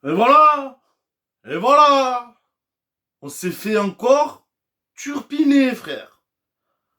Et voilà! Et voilà! On s'est fait encore turpiner, frère.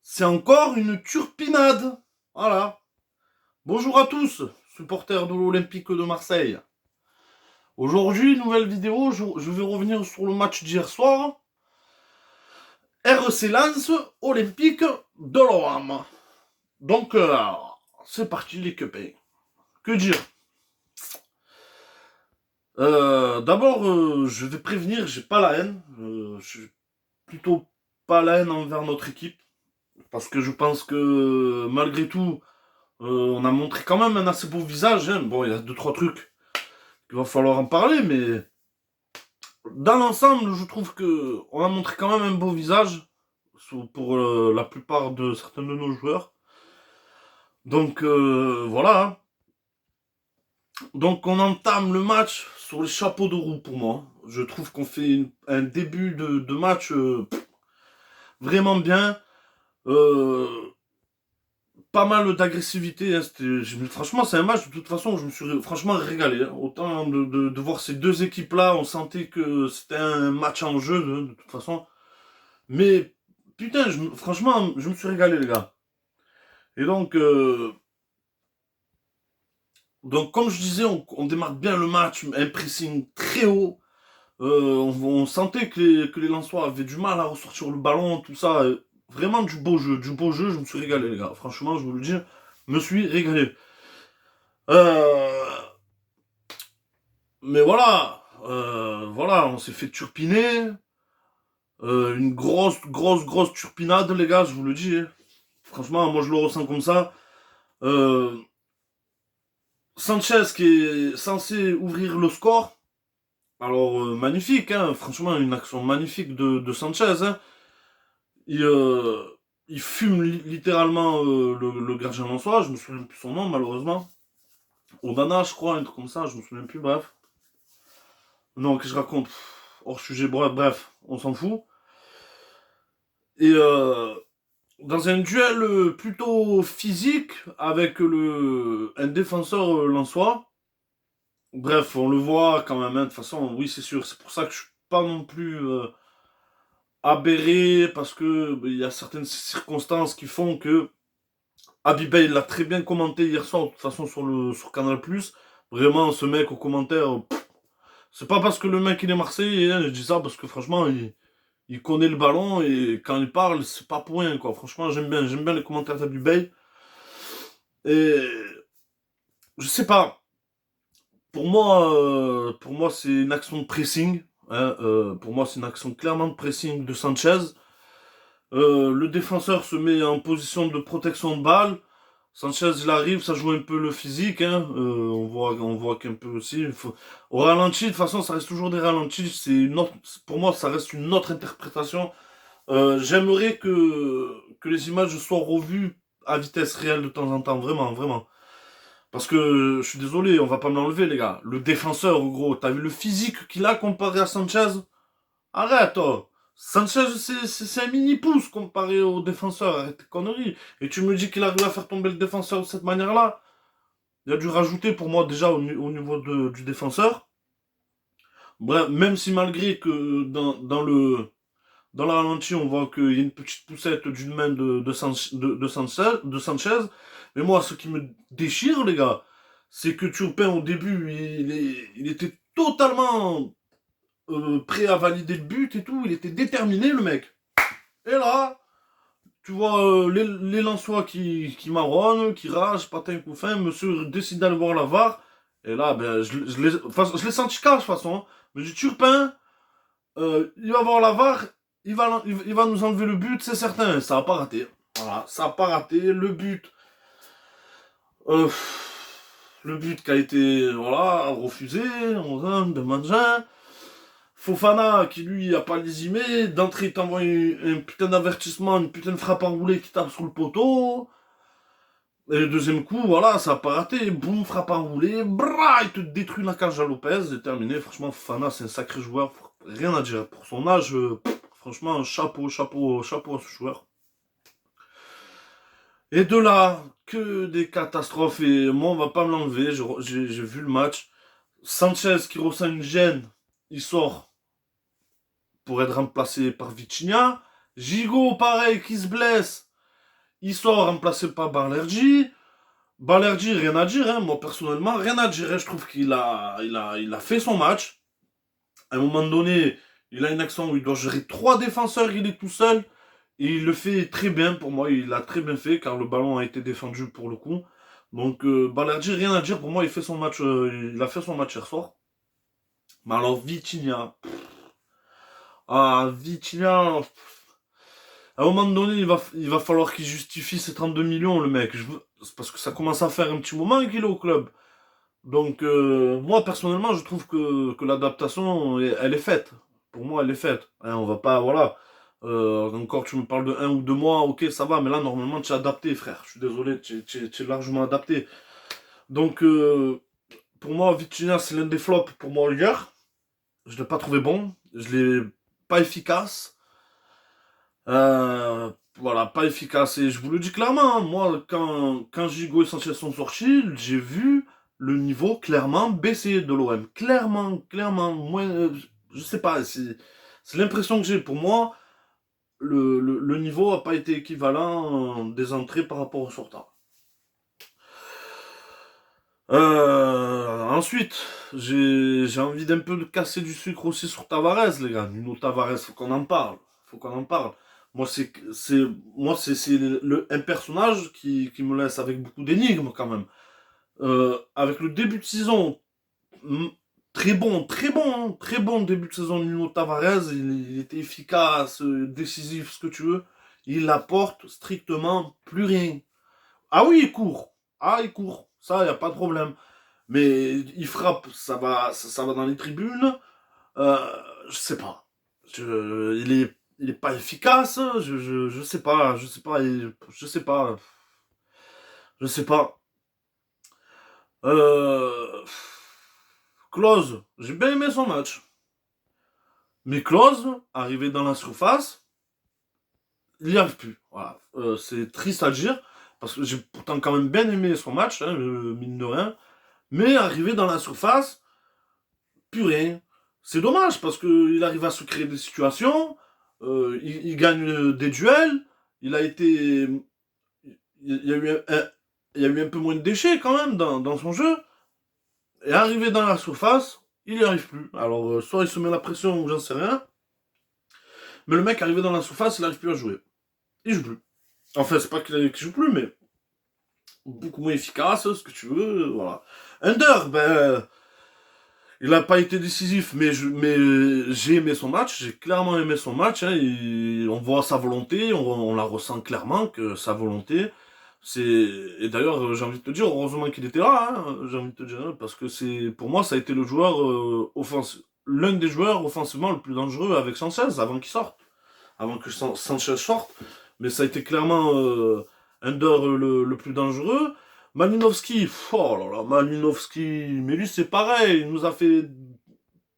C'est encore une turpinade. Voilà. Bonjour à tous, supporters de l'Olympique de Marseille. Aujourd'hui, nouvelle vidéo, je vais revenir sur le match d'hier soir. RC Lens, Olympique de l'OM. Donc, c'est parti les copains. Que dire? D'abord, je vais prévenir, j'ai pas la haine. Je suis plutôt pas la haine envers notre équipe. Parce que je pense que malgré tout, on a montré quand même un assez beau visage. Hein. Bon, il y a deux, trois trucs qu'il va falloir en parler, mais dans l'ensemble, je trouve que on a montré quand même un beau visage pour la plupart de certains de nos joueurs. Donc voilà. Hein. Donc on entame le match sur les chapeaux de roue pour moi. Je trouve qu'on fait un début de match vraiment bien. Euh, Pas mal d'agressivité. Hein, franchement, c'est un match de toute façon où je me suis franchement régalé. Hein. Autant de voir ces deux équipes-là, on sentait que c'était un match en jeu de toute façon. Mais putain, franchement, je me suis régalé, les gars. Et donc comme je disais, on démarre bien le match, un pressing très haut. On sentait que les Lensois avaient du mal à ressortir le ballon, tout ça. Vraiment du beau jeu, du beau jeu. Je me suis régalé, les gars. Franchement, je vous le dis, je me suis régalé. Euh, mais voilà, on s'est fait turpiner. Une grosse turpinade, les gars, je vous le dis. Hein. Franchement, moi je le ressens comme ça. Euh, Sanchez qui est censé ouvrir le score. Alors, magnifique, hein, franchement, une action magnifique de Sanchez. Hein. Il, euh, il fume littéralement le gardien en soi. Je me souviens plus son nom, malheureusement. Odana, je crois, un truc comme ça, je me souviens plus, bref. Non, que je raconte hors sujet, bref, on s'en fout. Et dans un duel plutôt physique avec un défenseur lensois, bref, on le voit quand même, hein, de toute façon, oui, c'est sûr, c'est pour ça que je suis pas non plus aberré, parce que il y a certaines circonstances qui font que Abibay l'a très bien commenté hier soir, de toute façon, sur Canal+. Vraiment, ce mec au commentaire, c'est pas parce que le mec il est Marseillais, hein, je dis ça parce que franchement, il connaît le ballon et quand il parle, c'est pas pour rien, quoi. Franchement, j'aime bien les commentaires d'Abibay. Et je sais pas. Pour moi, c'est une action de pressing. Hein, pour moi, c'est une action clairement de pressing de Sanchez. Le défenseur se met en position de protection de balle. Sanchez, il arrive, ça joue un peu le physique. Hein, on voit qu'un peu aussi. Au ralenti, de toute façon, ça reste toujours des ralentis. Pour moi, ça reste une autre interprétation. J'aimerais que les images soient revues à vitesse réelle de temps en temps, vraiment, vraiment. Parce que je suis désolé, on va pas me l'enlever, les gars. Le défenseur, gros, t'as vu le physique qu'il a comparé à Sanchez? Arrête, oh. Sanchez, c'est un mini-pouce comparé au défenseur. Arrête tes conneries. Et tu me dis qu'il arrive à faire tomber le défenseur de cette manière-là? Il a dû rajouter pour moi déjà au niveau du défenseur. Bref, même si malgré que dans la ralenti, on voit qu'il y a une petite poussette d'une main de Sanchez. Mais moi, ce qui me déchire, les gars, c'est que Turpin, au début, il était totalement prêt à valider le but et tout. Il était déterminé, le mec. Et là, tu vois les Lensois qui marronnent, qui ragent, patin couffin. Monsieur décide d'aller voir la VAR. Et là, ben, je l'ai senti cash, de toute façon. Hein. Mais j'ai Turpin, il va voir la VAR, il va nous enlever le but, c'est certain. Ça a pas raté. Voilà, ça a pas raté. Euh, le but qui a été voilà, refusé, on de Mangin. Fofana qui lui a pas lésimé, d'entrée il t'envoie un putain d'avertissement, une putain de frappe enroulée qui tape sur le poteau. Et le deuxième coup, voilà, ça a pas raté, boum, frappe enroulée, bra, il te détruit la cage à Lopez, c'est terminé. Franchement, Fofana c'est un sacré joueur, rien à dire. Pour son âge, franchement, chapeau à ce joueur. Et de là, que des catastrophes, et moi on va pas me l'enlever, j'ai vu le match. Sanchez qui ressent une gêne, il sort pour être remplacé par Vitinha. Gigot, pareil, qui se blesse, il sort remplacé par Balerji. Balerji, rien à dire, hein. Moi personnellement, rien à dire, hein. Je trouve qu'il a fait son match. À un moment donné, il a une action où il doit gérer trois défenseurs, il est tout seul. Et il le fait très bien pour moi, il l'a très bien fait car le ballon a été défendu pour le coup. Donc Balerji, rien à dire, pour moi il a fait son match hier soir. Mais alors Vitinha, Vitinha, à un moment donné il va falloir qu'il justifie ses 32 millions le mec. C'est parce que ça commence à faire un petit moment qu'il est au club. Donc moi personnellement je trouve que l'adaptation elle est faite. Pour moi elle est faite. Hein, on va pas, voilà. Encore tu me parles de 1 ou 2 mois, ok ça va, mais là normalement tu es adapté frère. Je suis désolé, tu es largement adapté. Donc pour moi Vitinha c'est l'un des flops pour moi hier. Je l'ai pas trouvé bon, je l'ai pas efficace. Voilà, pas efficace. Et je vous le dis clairement, hein, moi, quand Gigo et Sanchez sont sortis, j'ai vu le niveau clairement baisser de l'OM. Clairement, clairement. Moins, je sais pas, c'est l'impression que j'ai. Pour moi, le niveau a pas été équivalent des entrées par rapport au sortant. Ensuite, j'ai envie d'un peu de casser du sucre aussi sur Tavares, les gars. Nuno Tavares, faut qu'on en parle. Faut qu'on en parle. Moi, c'est un personnage qui me laisse avec beaucoup d'énigmes quand même. Avec le début de saison, mm, très bon, hein, très bon début de saison de Nuno Tavares. Il était efficace, décisif, ce que tu veux. Il apporte strictement plus rien. Ah oui, il court. Ah, il court. Ça, y a pas de problème. Mais il frappe, ça va dans les tribunes. Je sais pas. Il est pas efficace. Je sais pas, je sais pas, je sais pas, je sais pas. Euh, Klose, j'ai bien aimé son match. Mais Klose, arrivé dans la surface, il n'y arrive plus. Voilà. C'est triste à dire, parce que j'ai pourtant quand même bien aimé son match, hein, mine de rien. Mais arrivé dans la surface, plus rien. C'est dommage parce qu'il arrive à se créer des situations, il gagne des duels, il a été. Il y a eu il y a eu un peu moins de déchets quand même dans son jeu. Et arrivé dans la surface, il n'y arrive plus. Alors, soit il se met la pression ou j'en sais rien, mais le mec arrivé dans la surface, il n'arrive plus à jouer. Il joue plus. Enfin, c'est pas qu'il joue plus, mais beaucoup moins efficace, ce que tu veux, voilà. Under, ben. Il n'a pas été décisif, mais j'ai aimé son match, j'ai clairement aimé son match. Hein, on voit sa volonté, on la ressent clairement que sa volonté. C'est et d'ailleurs j'ai envie de te dire heureusement qu'il était là. Hein, j'ai envie de te dire parce que c'est pour moi ça a été le joueur l'un des joueurs offensivement le plus dangereux avec Sanchez avant qu'il sorte, avant que Sanchez sorte. Mais ça a été clairement Under le plus dangereux. Malinowski, oh là là, Malinowski, mais lui c'est pareil, il nous a fait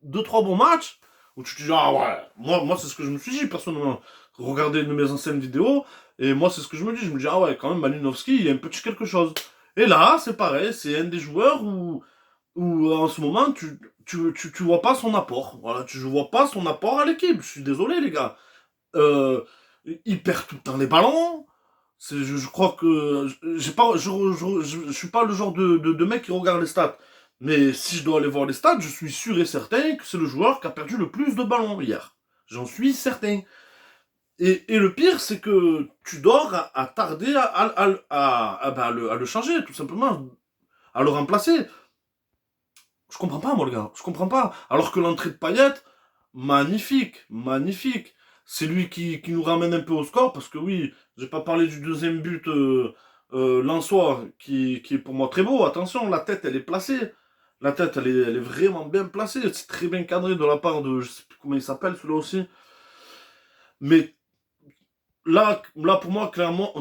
deux trois bons matchs où tu te dis ah ouais, moi c'est ce que je me suis dit personnellement. Regardez une de mes anciennes vidéos et moi c'est ce que je me dis ah ouais quand même Malinowski il y a un petit quelque chose. Et là c'est pareil, c'est un des joueurs où en ce moment tu vois pas son apport. Voilà, tu vois pas son apport à l'équipe. Je suis désolé les gars. Euh, il perd tout le temps les ballons. Je crois que j'ai pas, je suis pas le genre de mec qui regarde les stats. Mais si je dois aller voir les stats, je suis sûr et certain que c'est le joueur qui a perdu le plus de ballons hier. J'en suis certain. Et le pire, c'est que tu dors à tarder à le changer, tout simplement, à le remplacer. Je comprends pas, moi, le gars. Je comprends pas. Alors que l'entrée de Payet, magnifique, magnifique. C'est lui qui nous ramène un peu au score, parce que oui, j'ai pas parlé du deuxième but lensois, qui est pour moi très beau. Attention, la tête, elle est placée. La tête, elle est vraiment bien placée. C'est très bien cadré de la part de, je sais plus comment il s'appelle, celui-là aussi. Mais là pour moi, clairement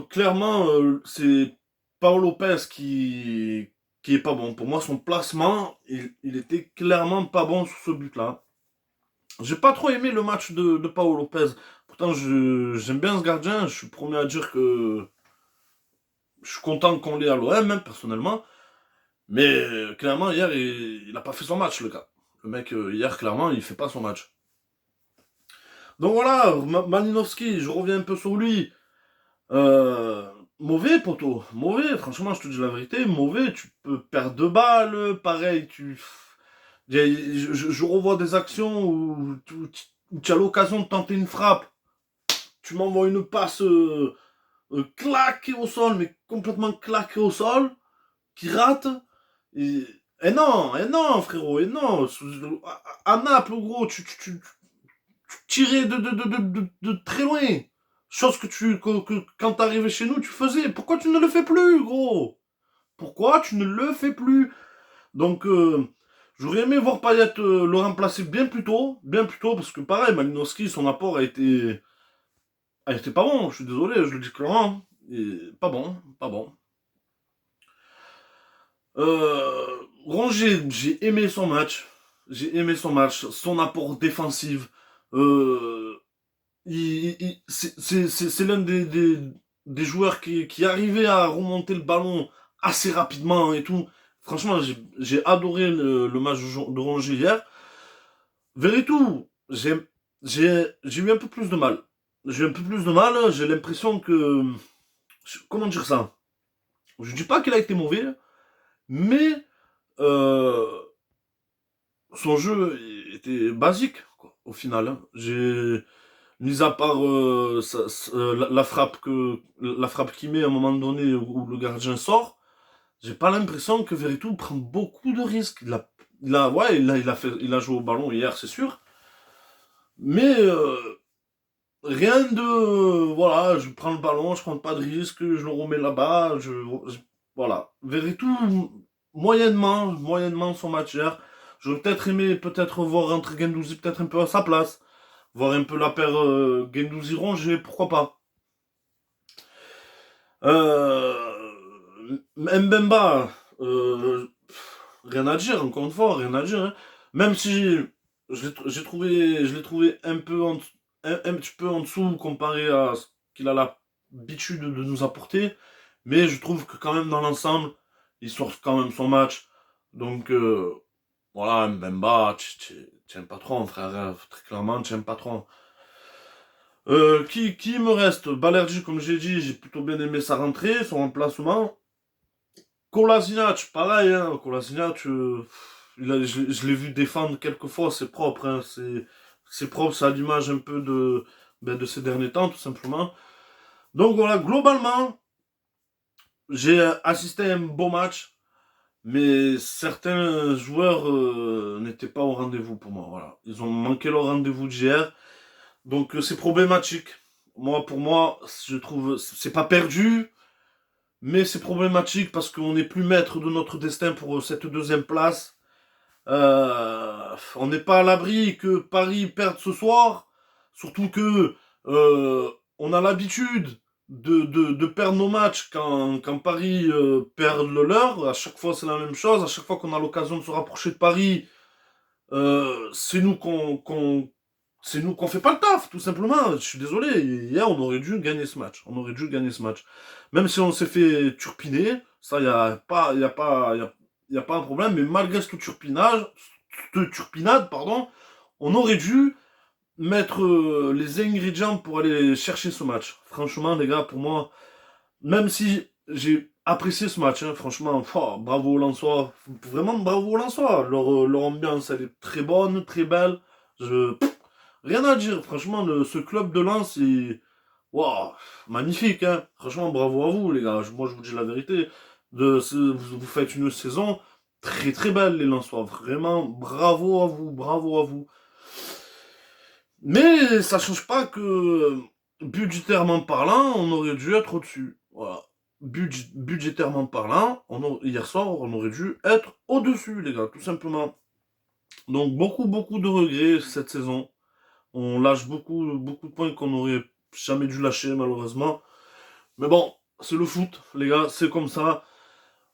c'est Paolo Lopez qui est pas bon. Pour moi, son placement, il était clairement pas bon sur ce but-là. J'ai pas trop aimé le match de Paolo Lopez. Pourtant, j'aime bien ce gardien. Je suis le premier à dire que je suis content qu'on l'ait à l'OM, hein, personnellement. Mais clairement, hier, il a pas fait son match, le gars. Le mec, hier, clairement, il fait pas son match. Donc voilà, Malinowski, je reviens un peu sur lui. Mauvais, poteau. Mauvais, franchement, je te dis la vérité. Mauvais, tu peux perdre 2 balles. Pareil, je revois des actions où tu as l'occasion de tenter une frappe. Tu m'envoies une passe claquée au sol, mais complètement claquée au sol, qui rate. Et, et non, frérot, et non. À Naples, gros, tu tirais de très loin. Chose que quand t'arrivais chez nous, tu faisais. Pourquoi tu ne le fais plus, gros? Pourquoi tu ne le fais plus? Donc, j'aurais aimé voir Payet le remplacer bien plus tôt, parce que pareil, Malinowski, son apport a été pas bon, je suis désolé, je le dis clairement. Pas bon, pas bon. Rongier, j'ai aimé son match. J'ai aimé son match, son apport défensif. Euh, c'est l'un des joueurs qui arrivait à remonter le ballon assez rapidement et tout. Franchement, j'ai adoré le match de Rongier hier. Veretout, j'ai eu un peu plus de mal. J'ai eu un peu plus de mal, j'ai l'impression que... Comment dire ça? Je dis pas qu'il a été mauvais, mais euh, son jeu était basique, quoi, au final. J'ai... Mis à part la frappe qu'il met à un moment donné où le gardien sort, j'ai pas l'impression que Veretout prend beaucoup de risques. Ouais, il a joué au ballon hier, c'est sûr. Mais rien de, voilà, je prends le ballon, je prends pas de risque, je le remets là-bas, voilà. Veretout, moyennement son match hier. J'aurais peut-être aimé voir rentrer Guendouzi peut-être un peu à sa place. Voir un peu la paire Guendouzi-Rongier, pourquoi pas. Mbemba, rien à dire, encore une fois, rien à dire, hein. Même si je l'ai trouvé un petit peu en dessous comparé à ce qu'il a l'habitude de nous apporter, mais je trouve que quand même dans l'ensemble, il sort quand même son match. Donc voilà, Mbemba, tu aimes pas trop, hein, frère, hein, très clairement, tu aimes pas trop. Qui me reste? Balerdi, comme j'ai dit, j'ai plutôt bien aimé sa rentrée, son remplacement. Kolasinac, pareil, hein, Kolasinac, je l'ai vu défendre quelques fois, c'est propre, hein, c'est propre, c'est à l'image un peu de ces derniers temps, tout simplement. Donc voilà, globalement, j'ai assisté à un beau match, mais certains joueurs n'étaient pas au rendez-vous pour moi, voilà. Ils ont manqué leur rendez-vous d'hier, donc c'est problématique. Pour moi, je trouve, c'est pas perdu, mais c'est problématique parce qu'on n'est plus maître de notre destin pour cette deuxième place. On n'est pas à l'abri que Paris perde ce soir. Surtout que on a l'habitude de perdre nos matchs quand Paris perd le leur. À chaque fois, c'est la même chose. À chaque fois qu'on a l'occasion de se rapprocher de Paris, c'est nous c'est nous qu'on fait pas le taf, tout simplement. Je suis désolé. Hier, on aurait dû gagner ce match. On aurait dû gagner ce match. Même si on s'est fait turpiner, ça, y a pas un problème. Mais malgré cette turpinade, pardon, on aurait dû mettre les ingrédients pour aller chercher ce match. Franchement, les gars, pour moi, même si j'ai apprécié ce match, hein, franchement, bravo aux Lensois. Vraiment bravo aux Lensois. Leur ambiance, elle est très bonne, très belle. Rien à dire, franchement, ce club de Lens est waouh, magnifique, hein. Franchement, bravo à vous, les gars. Moi, je vous dis la vérité. Vous faites une saison très très belle, les Lensois. Vraiment, bravo à vous, bravo à vous. Mais ça change pas que, budgétairement parlant, on aurait dû être au-dessus. Voilà. Budgétairement parlant, hier soir, on aurait dû être au-dessus, les gars, tout simplement. Donc, beaucoup de regrets cette saison. On lâche beaucoup de points qu'on aurait jamais dû lâcher, malheureusement. Mais bon, c'est le foot, les gars, c'est comme ça.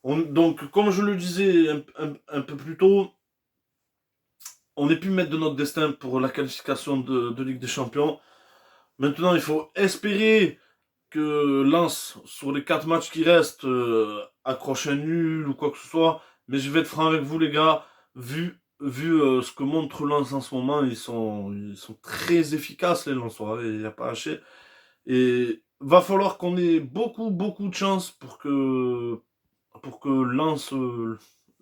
Donc, comme je le disais un peu plus tôt, on n'est plus maître de notre destin pour la qualification de Ligue des Champions. Maintenant, il faut espérer que Lens, sur les 4 matchs qui restent, accroche un nul ou quoi que ce soit, Mais je vais être franc avec vous, les gars. Vu ce que montre Lens en ce moment, ils sont très efficaces, les Lensois. Il n'y a pas à hacher. Et va falloir qu'on ait beaucoup, beaucoup de chance pour que Lens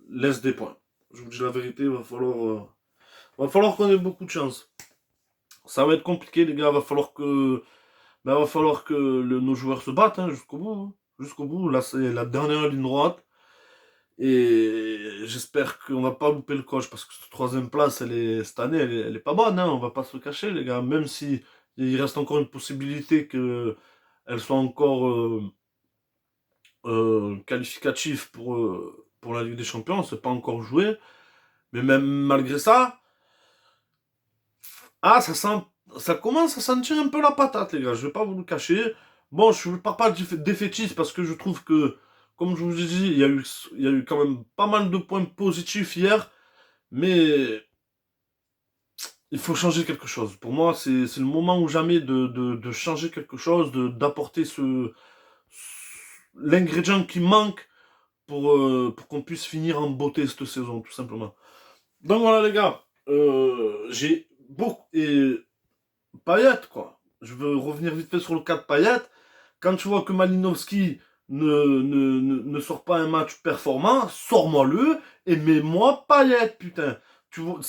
laisse des points. Je vous dis la vérité, va falloir qu'on ait beaucoup de chance. Ça va être compliqué, les gars. Va falloir que nos joueurs se battent, hein, jusqu'au bout, hein. Jusqu'au bout. Là, c'est la dernière ligne droite. Et j'espère qu'on va pas louper le coche parce que cette troisième place, cette année, elle est pas bonne, hein, on va pas se le cacher, les gars. Même si il reste encore une possibilité qu'elle soit encore qualificative pour la Ligue des Champions, c'est pas encore joué. Mais même malgré ça, ça commence à sentir un peu la patate, les gars. Je vais pas vous le cacher. Bon, je ne pars pas défaitiste parce que je trouve que, comme je vous ai dit, il y a eu quand même pas mal de points positifs hier. Mais il faut changer quelque chose. Pour moi, c'est le moment ou jamais de changer quelque chose, d'apporter l'ingrédient qui manque pour qu'on puisse finir en beauté cette saison, tout simplement. Donc voilà, les gars. J'ai beaucoup. Et Payet, quoi. Je veux revenir vite fait sur le cas de Payet. Quand tu vois que Malinowski ne sort pas un match performant, sors-moi-le et mets-moi Payet, putain. Tu vois,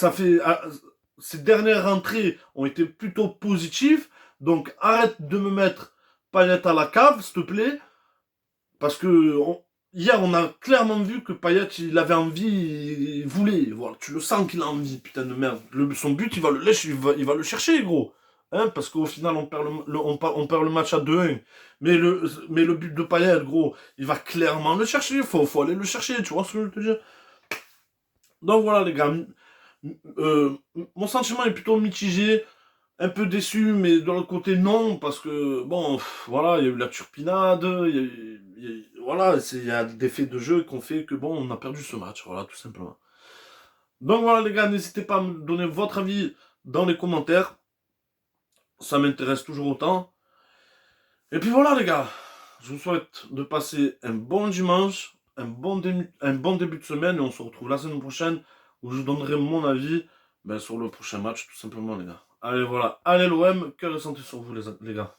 ces dernières rentrées ont été plutôt positives, donc arrête de me mettre Payet à la cave, s'il te plaît, parce que hier on a clairement vu que Payet il avait envie, il voulait, voilà, tu le sens qu'il a envie, putain de merde. Son but il va le lâcher, il va le chercher, gros. Hein, parce qu'au final, on perd le match à 2-1. Mais le but de Payet, gros, il va clairement le chercher. Faut aller le chercher, tu vois ce que je veux te dire? Donc voilà, les gars. Euh, Mon sentiment est plutôt mitigé. Un peu déçu, mais de l'autre côté, non. Parce que, bon, voilà, il y a eu la turpinade. Voilà, il y a des faits de jeu qui ont fait que, bon, on a perdu ce match. Voilà, tout simplement. Donc voilà, les gars, n'hésitez pas à me donner votre avis dans les commentaires. Ça m'intéresse toujours autant. Et puis voilà les gars, je vous souhaite de passer un bon dimanche, un bon début de semaine et on se retrouve la semaine prochaine où je donnerai mon avis sur le prochain match tout simplement les gars. Allez voilà, allez l'OM, cœur et santé sur vous les gars.